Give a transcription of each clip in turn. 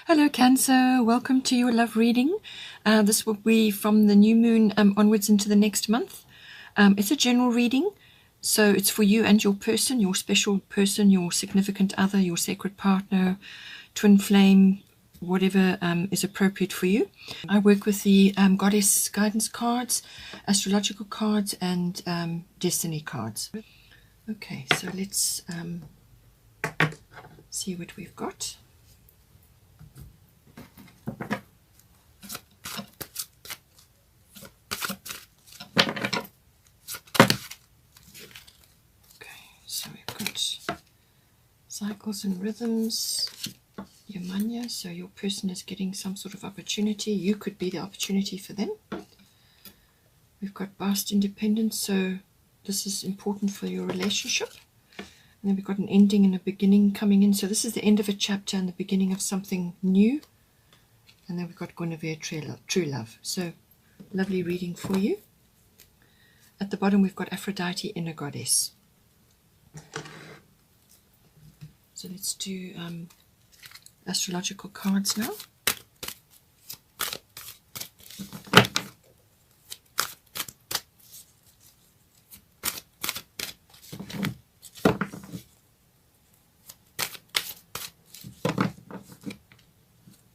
Hello Cancer, welcome to your love reading. This will be from the new moon onwards into the next month. It's a general reading, so it's for you and your person, your special person, your significant other, your sacred partner, twin flame, whatever is appropriate for you. I work with the goddess guidance cards, astrological cards, and destiny cards. Okay, so let's see what we've got. So we've got cycles and rhythms, Yamanya, so your person is getting some sort of opportunity. You could be the opportunity for them. We've got vast independence, so this is important for your relationship. And then we've got an ending and a beginning coming in. So this is the end of a chapter and the beginning of something new. And then we've got Guinevere, true love. So lovely reading for you. At the bottom we've got Aphrodite, inner goddess. So let's do astrological cards now.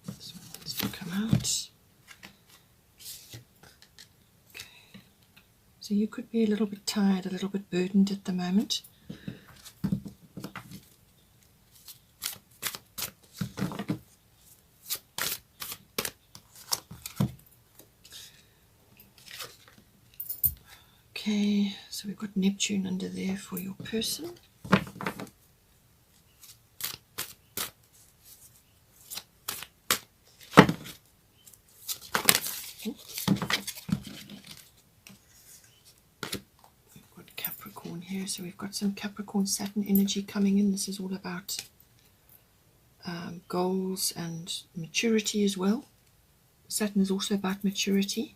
This one wants to come out. Okay. So you could be a little bit tired, a little bit burdened at the moment. Okay, so we've got Neptune under there for your person. We've got Capricorn here, so we've got some Capricorn Saturn energy coming in. This is all about goals and maturity as well. Saturn is also about maturity.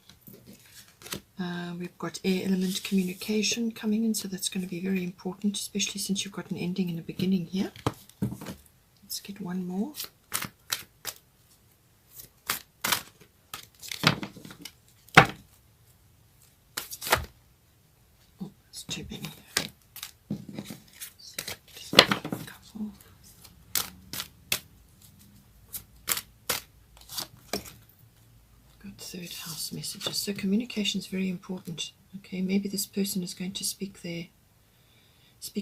We've got air element communication coming in, so that's going to be very important, especially since you've got an ending and a beginning here. Let's get one more. Oh, that's too many. Just a couple. Got third house messages. So communication is very important. Okay, maybe this person is going to speak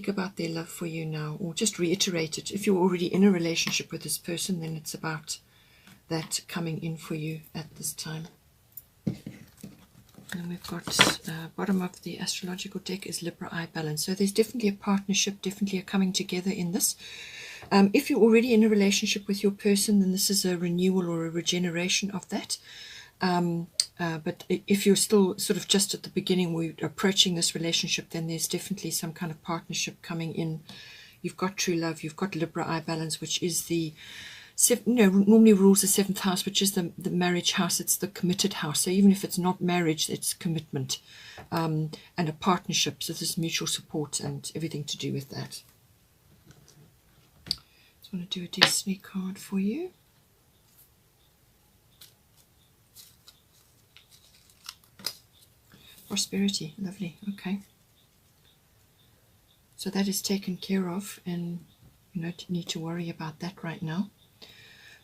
about their love for you now, or just reiterate it. If you're already in a relationship with this person, then it's about that coming in for you at this time. And we've got bottom of the astrological deck is Libra eye balance. So there's definitely a partnership, definitely a coming together in this. If you're already in a relationship with your person, then this is a renewal or a regeneration of that. But if you're still sort of just at the beginning, we're approaching this relationship, then there's definitely some kind of partnership coming in. You've got true love, you've got Libra eye balance, which is the normally rules the 7th house, which is the marriage house. It's the committed house. So even if it's not marriage, it's commitment and a partnership. So there's mutual support and everything to do with that. Just want to do a destiny card for you. Prosperity, lovely. Okay, so that is taken care of, and you don't need to worry about that right now.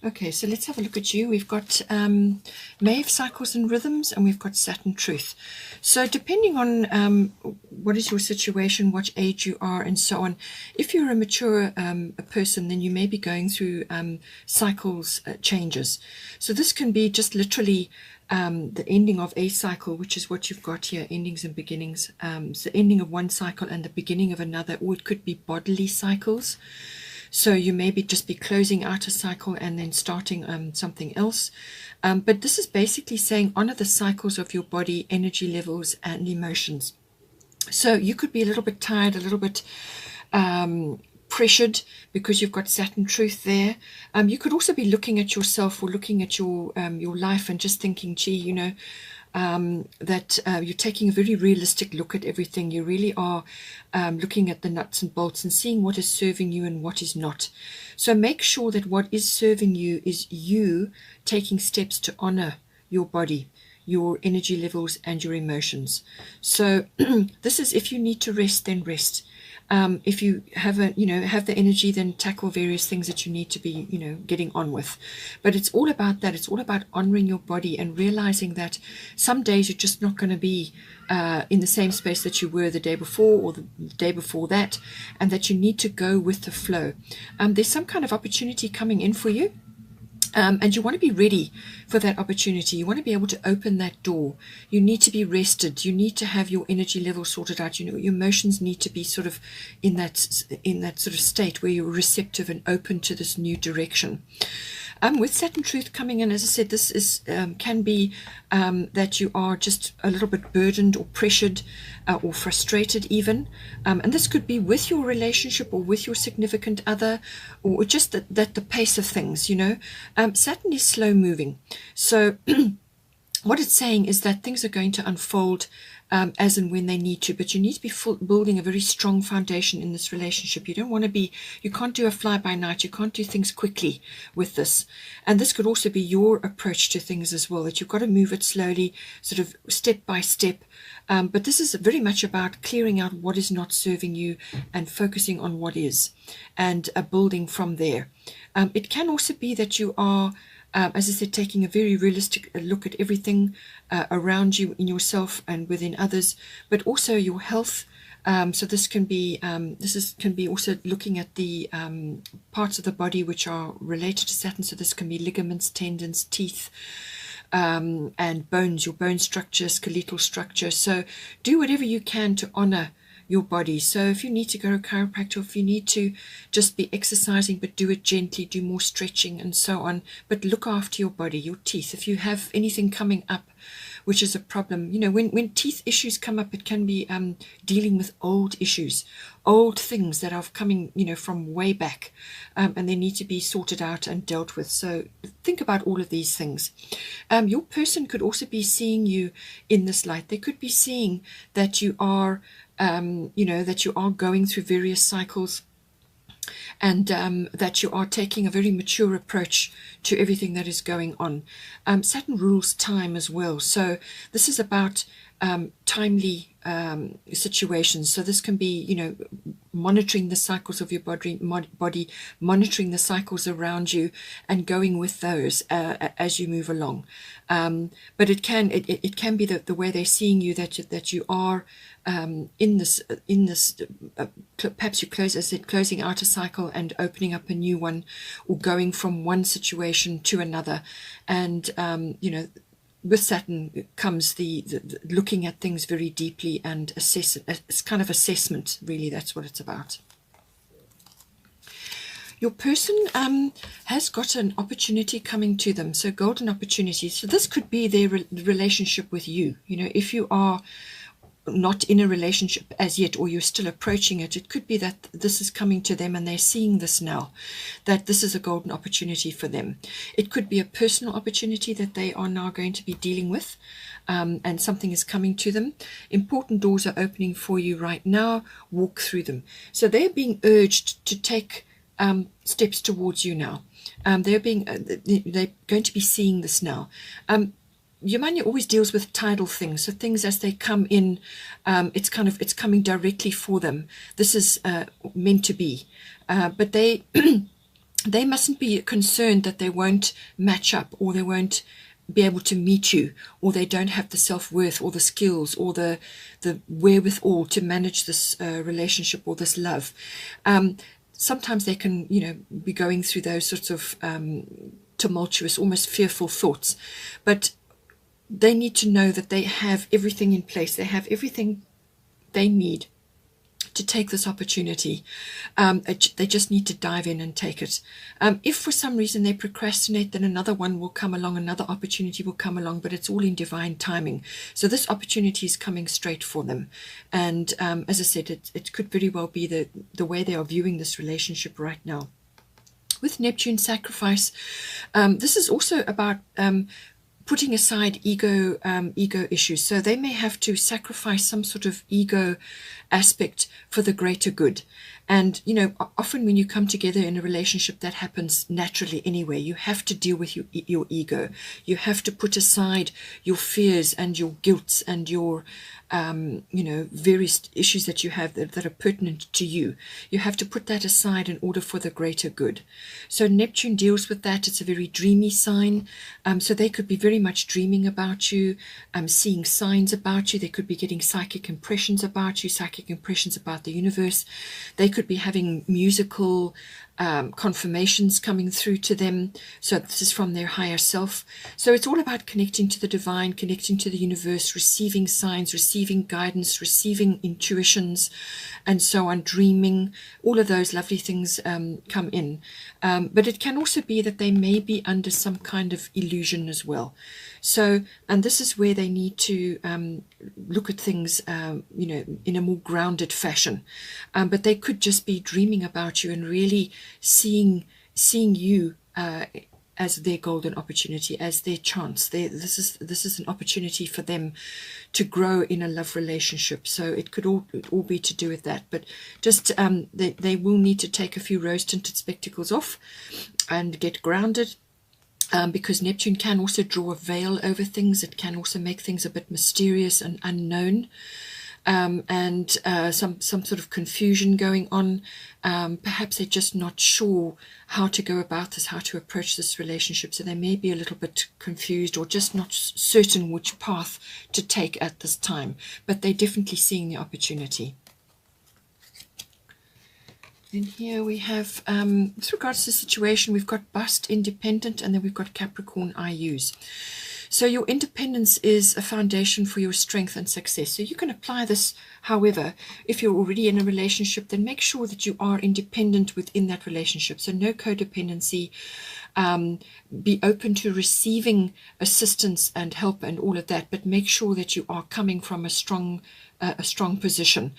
Okay, so let's have a look at you. We've got Maeve, cycles and rhythms, and we've got Saturn, truth. So depending on what is your situation, what age you are, and so on, if you're a mature person, then you may be going through cycles changes. So this can be just literally the ending of a cycle, which is what you've got here, endings and beginnings. So the ending of one cycle and the beginning of another, or it could be bodily cycles. So you maybe just be closing out a cycle and then starting something else. But this is basically saying honor the cycles of your body, energy levels, and emotions. So you could be a little bit tired, a little bit pressured because you've got Saturn truth there. You could also be looking at yourself or looking at your life and just thinking, gee, you know, that you're taking a very realistic look at everything. You really are looking at the nuts and bolts and seeing what is serving you and what is not. So make sure that what is serving you is you taking steps to honor your body, your energy levels, and your emotions. So this is, if you need to rest, then rest. If you have the energy, then tackle various things that you need to be, getting on with. But it's all about that. It's all about honoring your body and realizing that some days you're just not going to be in the same space that you were the day before or the day before that, and that you need to go with the flow. There's some kind of opportunity coming in for you. And you want to be ready for that opportunity. You want to be able to open that door. You need to be rested. You need to have your energy level sorted out. Your emotions need to be sort of in that sort of state where you're receptive and open to this new direction. With Saturn Truth coming in, as I said, this is can be that you are just a little bit burdened or pressured or frustrated even. And this could be with your relationship or with your significant other, or just that the pace of things, Saturn is slow moving. So what it's saying is that things are going to unfold as and when they need to, but you need to be building a very strong foundation in this relationship. You can't do a fly-by-night. You can't do things quickly with this. And this could also be your approach to things as well, that you've got to move it slowly, sort of step by step. But this is very much about clearing out what is not serving you and focusing on what is, and building from there. It can also be that you are, as I said, taking a very realistic look at everything around you, in yourself and within others, but also your health. So this can be also looking at the parts of the body which are related to Saturn. So this can be ligaments, tendons, teeth, and bones, your bone structure, skeletal structure. So do whatever you can to honor your body. So if you need to go to a chiropractor, if you need to just be exercising, but do it gently, do more stretching and so on, but look after your body, your teeth. If you have anything coming up which is a problem, when teeth issues come up, it can be dealing with old issues, old things that are coming from way back, and they need to be sorted out and dealt with. So think about all of these things. Your person could also be seeing you in this light. They could be seeing that you are that you are going through various cycles, and that you are taking a very mature approach to everything that is going on. Saturn rules time as well, so this is about timely situations. So this can be, monitoring the cycles of your body, monitoring the cycles around you, and going with those as you move along. But it can be the way they're seeing you, that you are in this perhaps you closing out a cycle and opening up a new one, or going from one situation to another. And with Saturn comes the looking at things very deeply and it's kind of assessment, really. That's what it's about. Your person has got an opportunity coming to them, so golden opportunity. So this could be their relationship with you. If you are not in a relationship as yet, or you're still approaching it, it could be that this is coming to them and they're seeing this now, that this is a golden opportunity for them. It could be a personal opportunity that they are now going to be dealing with, and something is coming to them. Important doors are opening for you right now. Walk through them. So they're being urged to take steps towards you now. They're going to be seeing this now. Your money always deals with tidal things, so things as they come in, it's coming directly for them. This is meant to be, but they they mustn't be concerned that they won't match up, or they won't be able to meet you, or they don't have the self-worth or the skills or the wherewithal to manage this relationship or this love. Sometimes they can be going through those sorts of tumultuous, almost fearful thoughts, but they need to know that they have everything in place. They have everything they need to take this opportunity. They just need to dive in and take it. If for some reason they procrastinate, then another one will come along, another opportunity will come along, but it's all in divine timing. So this opportunity is coming straight for them. And as I said, it could very well be the way they are viewing this relationship right now. With Neptune sacrifice, this is also about putting aside ego issues. So they may have to sacrifice some sort of ego aspect for the greater good. And, you know, often when you come together in a relationship, that happens naturally anyway. You have to deal with your ego. You have to put aside your fears and your guilt and your, you know, various issues that you have that are pertinent to you. You have to put that aside in order for the greater good. So Neptune deals with that. It's a very dreamy sign. So they could be very much dreaming about you, seeing signs about you. They could be getting psychic impressions about you, psychic impressions about the universe. They could be having musical confirmations coming through to them. So this is from their higher self. So it's all about connecting to the divine, connecting to the universe, receiving signs, receiving guidance, receiving intuitions, and so on, dreaming. All of those lovely things come in. But it can also be that they may be under some kind of illusion as well. So, and this is where they need to look at things, you know, in a more grounded fashion. But they could just be dreaming about you and really seeing you as their golden opportunity, as their chance. This is an opportunity for them to grow in a love relationship. So it could all be to do with that. But just they will need to take a few rose-tinted spectacles off and get grounded. Because Neptune can also draw a veil over things. It can also make things a bit mysterious and unknown, and some sort of confusion going on. Perhaps they're just not sure how to go about this, how to approach this relationship. So they may be a little bit confused or just not certain which path to take at this time. But they're definitely seeing the opportunity. And here we have, with regards to the situation, we've got Bust, Independent, and then we've got Capricorn, IUs. So your independence is a foundation for your strength and success. So you can apply this, however, if you're already in a relationship, then make sure that you are independent within that relationship. So no codependency. Be open to receiving assistance and help and all of that, but make sure that you are coming from a strong position.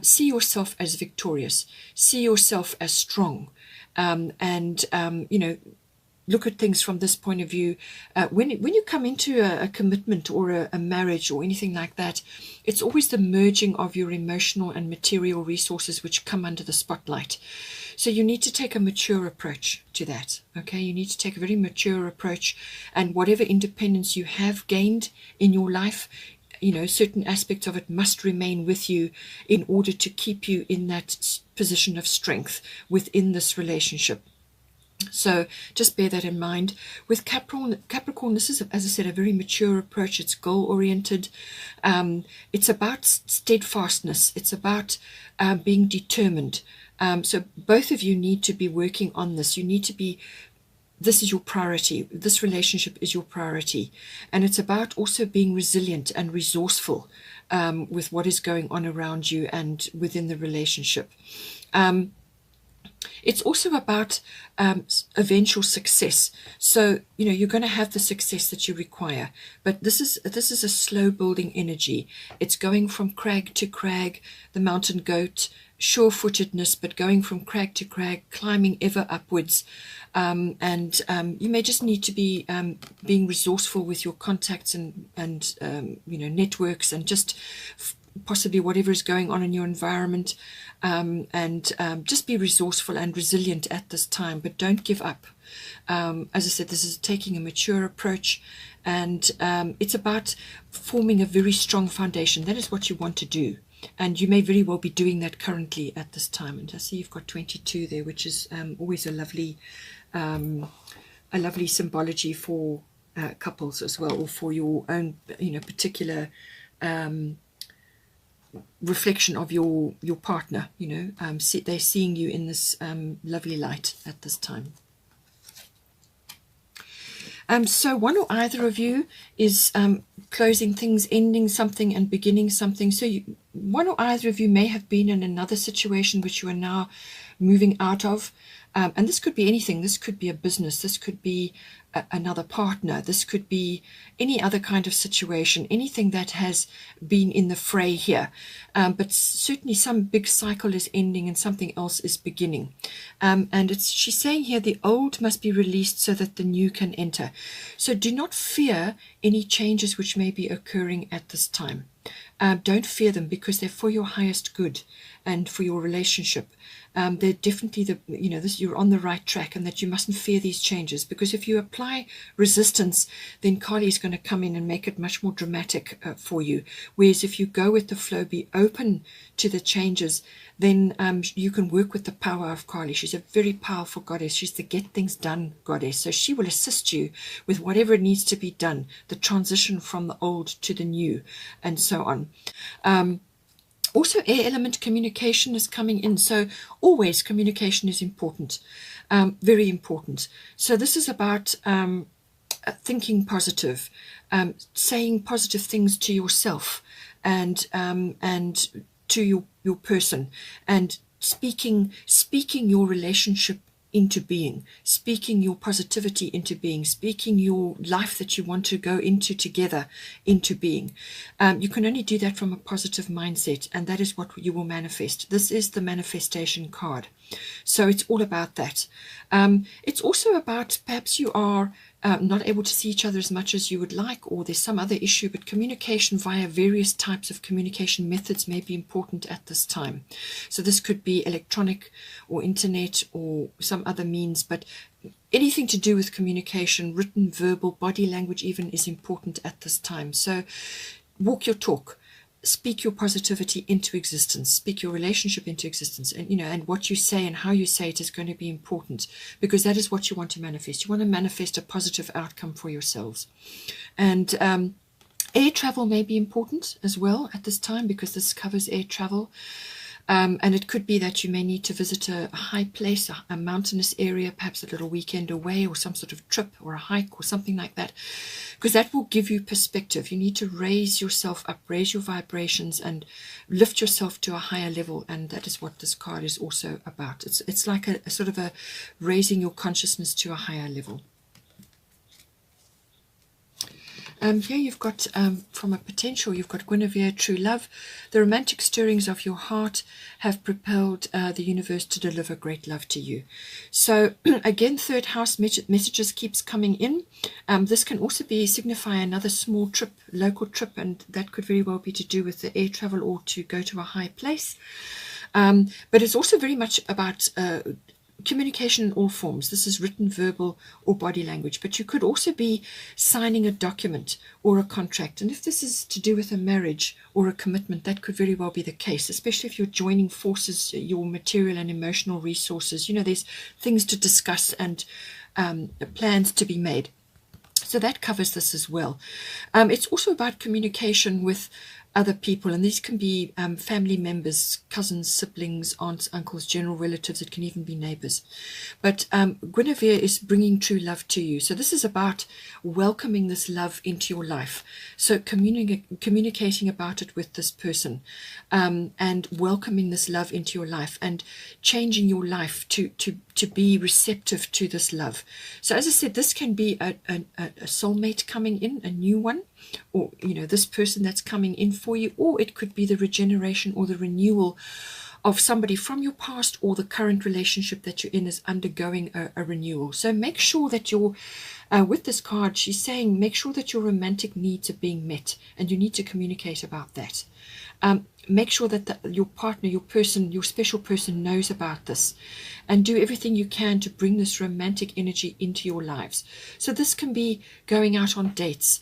See yourself as victorious. See yourself as strong. And you know, look at things from this point of view. When you come into a commitment or a marriage or anything like that, it's always the merging of your emotional and material resources which come under the spotlight. So you need to take a mature approach to that. Okay, you need to take a very mature approach, and whatever independence you have gained in your life, you know, certain aspects of it must remain with you in order to keep you in that position of strength within this relationship. So just bear that in mind. With Capricorn, this is, as I said, a very mature approach. It's goal-oriented. It's about steadfastness. It's about being determined. So both of you need to be working on this. You need to be, this is your priority. This relationship is your priority. And it's about also being resilient and resourceful with what is going on around you and within the relationship. It's also about eventual success. So, you know, you're going to have the success that you require. But this is a slow building energy. It's going from crag to crag, the mountain goat, sure-footedness, but going from crag to crag, climbing ever upwards. And you may just need to be being resourceful with your contacts and you know, networks, and just possibly whatever is going on in your environment, and just be resourceful and resilient at this time, but don't give up. As I said, this is taking a mature approach, and it's about forming a very strong foundation. That is what you want to do, and you may very well be doing that currently at this time. And I see you've got 22 there, which is always a lovely symbology for couples as well, or for your own, you know, particular reflection of your partner. You know, they're seeing you in this lovely light at this time. So one or either of you is closing things, ending something and beginning something. So one or either of you may have been in another situation which you are now moving out of. And this could be anything. This could be a business. This could be another partner. This could be any other kind of situation, anything that has been in the fray here. But certainly some big cycle is ending and something else is beginning. And she's saying here the old must be released so that the new can enter. So do not fear any changes which may be occurring at this time. Don't fear them, because they're for your highest good and for your relationship. They're definitely you're on the right track, and that you mustn't fear these changes, because if you apply resistance, then Kali is going to come in and make it much more dramatic for you. Whereas if you go with the flow, be open to the changes, then you can work with the power of Kali. She's a very powerful goddess. She's the get things done goddess. So she will assist you with whatever needs to be done, the transition from the old to the new, and so on. Also, air element communication is coming in. So always communication is important, very important. So this is about thinking positive, saying positive things to yourself and to your person, and speaking your relationship into being, speaking your positivity into being, speaking your life that you want to go into together into being. You can only do that from a positive mindset, and that is what you will manifest. This is the manifestation card. So it's all about that. It's also about perhaps you are not able to see each other as much as you would like, or there's some other issue, but communication via various types of communication methods may be important at this time. So this could be electronic or internet or some other means, but anything to do with communication, written, verbal, body language even, is important at this time. So walk your talk. Speak your positivity into existence, speak your relationship into existence, and and what you say and how you say it is going to be important, because that is what you want to manifest. You want to manifest a positive outcome for yourselves. And air travel may be important as well at this time, because this covers air travel. And it could be that you may need to visit a high place, a mountainous area, perhaps a little weekend away, or some sort of trip or a hike or something like that, because that will give you perspective. You need to raise yourself up, raise your vibrations, and lift yourself to a higher level. And that is what this card is also about. It's like a sort of a raising your consciousness to a higher level. Here you've got, from a potential, you've got Guinevere, true love. The romantic stirrings of your heart have propelled the universe to deliver great love to you. So again, third house messages keeps coming in. This can also be signify another small trip, local trip, and that could very well be to do with the air travel or to go to a high place. But it's also very much about communication in all forms. This is written, verbal, or body language. But you could also be signing a document or a contract. And if this is to do with a marriage or a commitment, that could very well be the case, especially if you're joining forces, your material and emotional resources. There's things to discuss and plans to be made. So that covers this as well. It's also about communication with other people, and these can be family members, cousins, siblings, aunts, uncles, general relatives. It can even be neighbors. But Guinevere is bringing true love to you. So this is about welcoming this love into your life. So communicating about it with this person, and welcoming this love into your life, and changing your life to be receptive to this love. So as I said, this can be a soulmate coming in, a new one, or this person that's coming in for you, or it could be the regeneration or the renewal of somebody from your past, or the current relationship that you're in is undergoing a renewal. So make sure that you're with this card, she's saying make sure that your romantic needs are being met, and you need to communicate about that. Make sure that your partner, your person, your special person knows about this, and do everything you can to bring this romantic energy into your lives. So this can be going out on dates,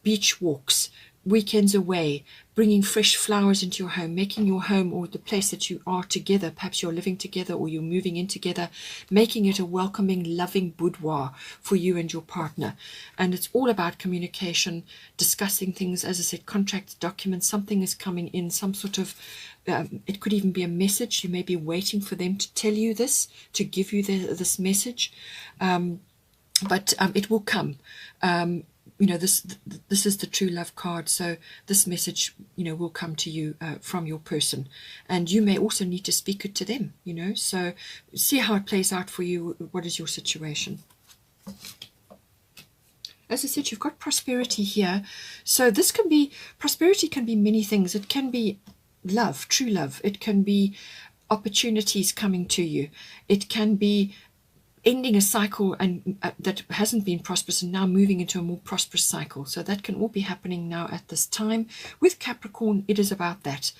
beach walks, weekends away, bringing fresh flowers into your home, making your home or the place that you are together, perhaps you're living together or you're moving in together, making it a welcoming, loving boudoir for you and your partner. And it's all about communication, discussing things, as I said, contracts, documents, something is coming in, some sort of, it could even be a message. You may be waiting for them to tell you this, to give you this message, but it will come. this is the true love card. So this message, will come to you from your person, and you may also need to speak it to them. So see how it plays out for you. What is your situation? As I said, you've got prosperity here. So prosperity can be many things. It can be love, true love. It can be opportunities coming to you. It can be ending a cycle and that hasn't been prosperous and now moving into a more prosperous cycle. So that can all be happening now at this time. With Capricorn, it is about that.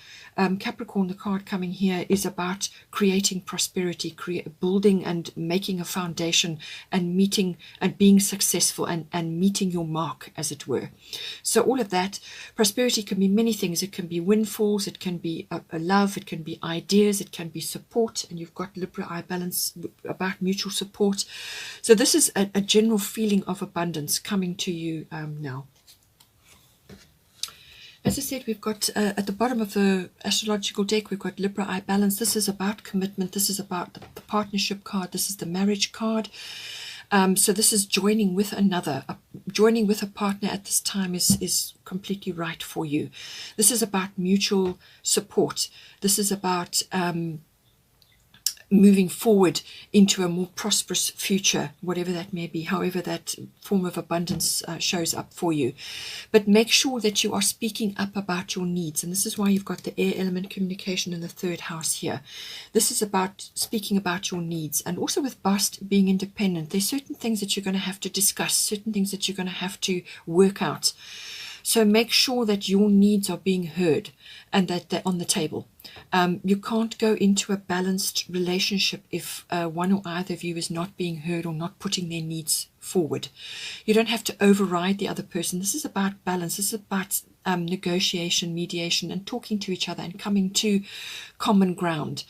Capricorn, the card coming here, is about creating prosperity, building and making a foundation, and meeting and being successful, and meeting your mark, as it were. So all of that, prosperity can be many things. It can be windfalls, it can be a love, it can be ideas, it can be support, and you've got Libra eye balance about mutual support. So this is a general feeling of abundance coming to you now. As I said, we've got at the bottom of the astrological deck, we've got Libra eye balance. This is about commitment. This is about the partnership card. This is the marriage card. So this is joining with another. Joining with a partner at this time is completely right for you. This is about mutual support. This is about moving forward into a more prosperous future, whatever that may be, however that form of abundance shows up for you. But make sure that you are speaking up about your needs. And this is why you've got the air element, communication, in the third house here. This is about speaking about your needs. And also with Bast being independent, there's certain things that you're going to have to discuss, certain things that you're going to have to work out. So make sure that your needs are being heard and that they're on the table. You can't go into a balanced relationship if one or either of you is not being heard or not putting their needs forward. You don't have to override the other person. This is about balance. This is about negotiation, mediation, and talking to each other and coming to common ground.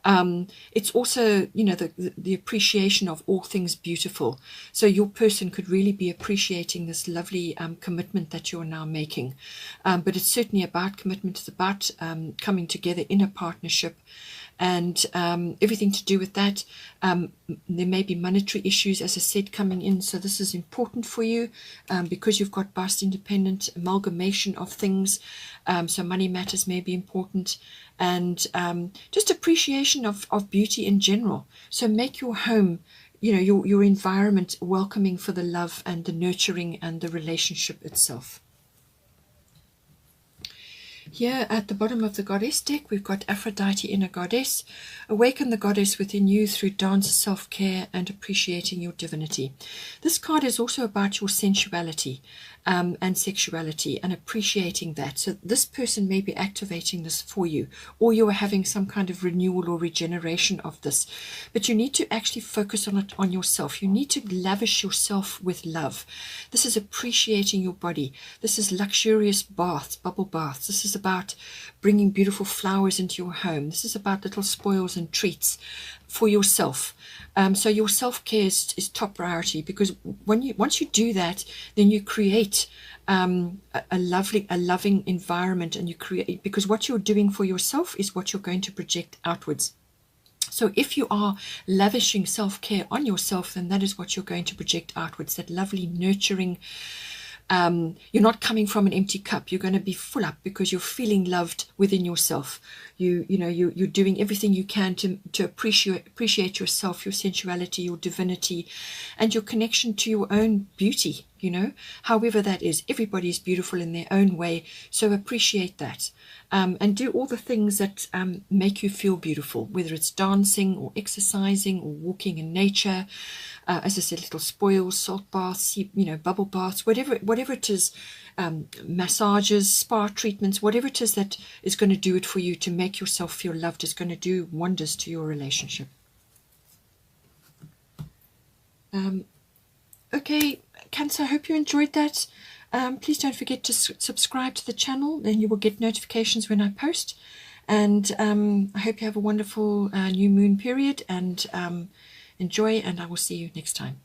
It's also, the appreciation of all things beautiful. So your person could really be appreciating this lovely commitment that you're now making. But it's certainly about commitment. It's about coming together in a partnership, and everything to do with that. There may be monetary issues, as I said, coming in. So this is important for you because you've got vast independent amalgamation of things. So money matters may be important, and just appreciation of beauty in general. So make your home, your environment welcoming for the love and the nurturing and the relationship itself. Here at the bottom of the goddess deck, we've got Aphrodite, inner goddess. Awaken the goddess within you through dance, self-care, and appreciating your divinity. This card is also about your sensuality and sexuality and appreciating that. So this person may be activating this for you, or you are having some kind of renewal or regeneration of this. But you need to actually focus on it, on yourself. You need to lavish yourself with love. This is appreciating your body. This is luxurious baths, bubble baths. This is about bringing beautiful flowers into your home. This is about little spoils and treats for yourself. So your self-care is top priority, because once you do that, then you create a loving environment, and you create, because what you're doing for yourself is what you're going to project outwards. So if you are lavishing self-care on yourself, then that is what you're going to project outwards, that lovely nurturing. You're not coming from an empty cup. You're going to be full up because you're feeling loved within yourself. You're doing everything you can to appreciate yourself, your sensuality, your divinity, and your connection to your own beauty. However that is, everybody is beautiful in their own way. So appreciate that, and do all the things that make you feel beautiful, whether it's dancing or exercising or walking in nature. As I said, little spoils, salt baths, bubble baths, whatever it is, massages, spa treatments, whatever it is that is going to do it for you to make yourself feel loved is going to do wonders to your relationship. Okay, Cancer, I hope you enjoyed that. Please don't forget to subscribe to the channel, then you will get notifications when I post. And I hope you have a wonderful new moon period, and enjoy, and I will see you next time.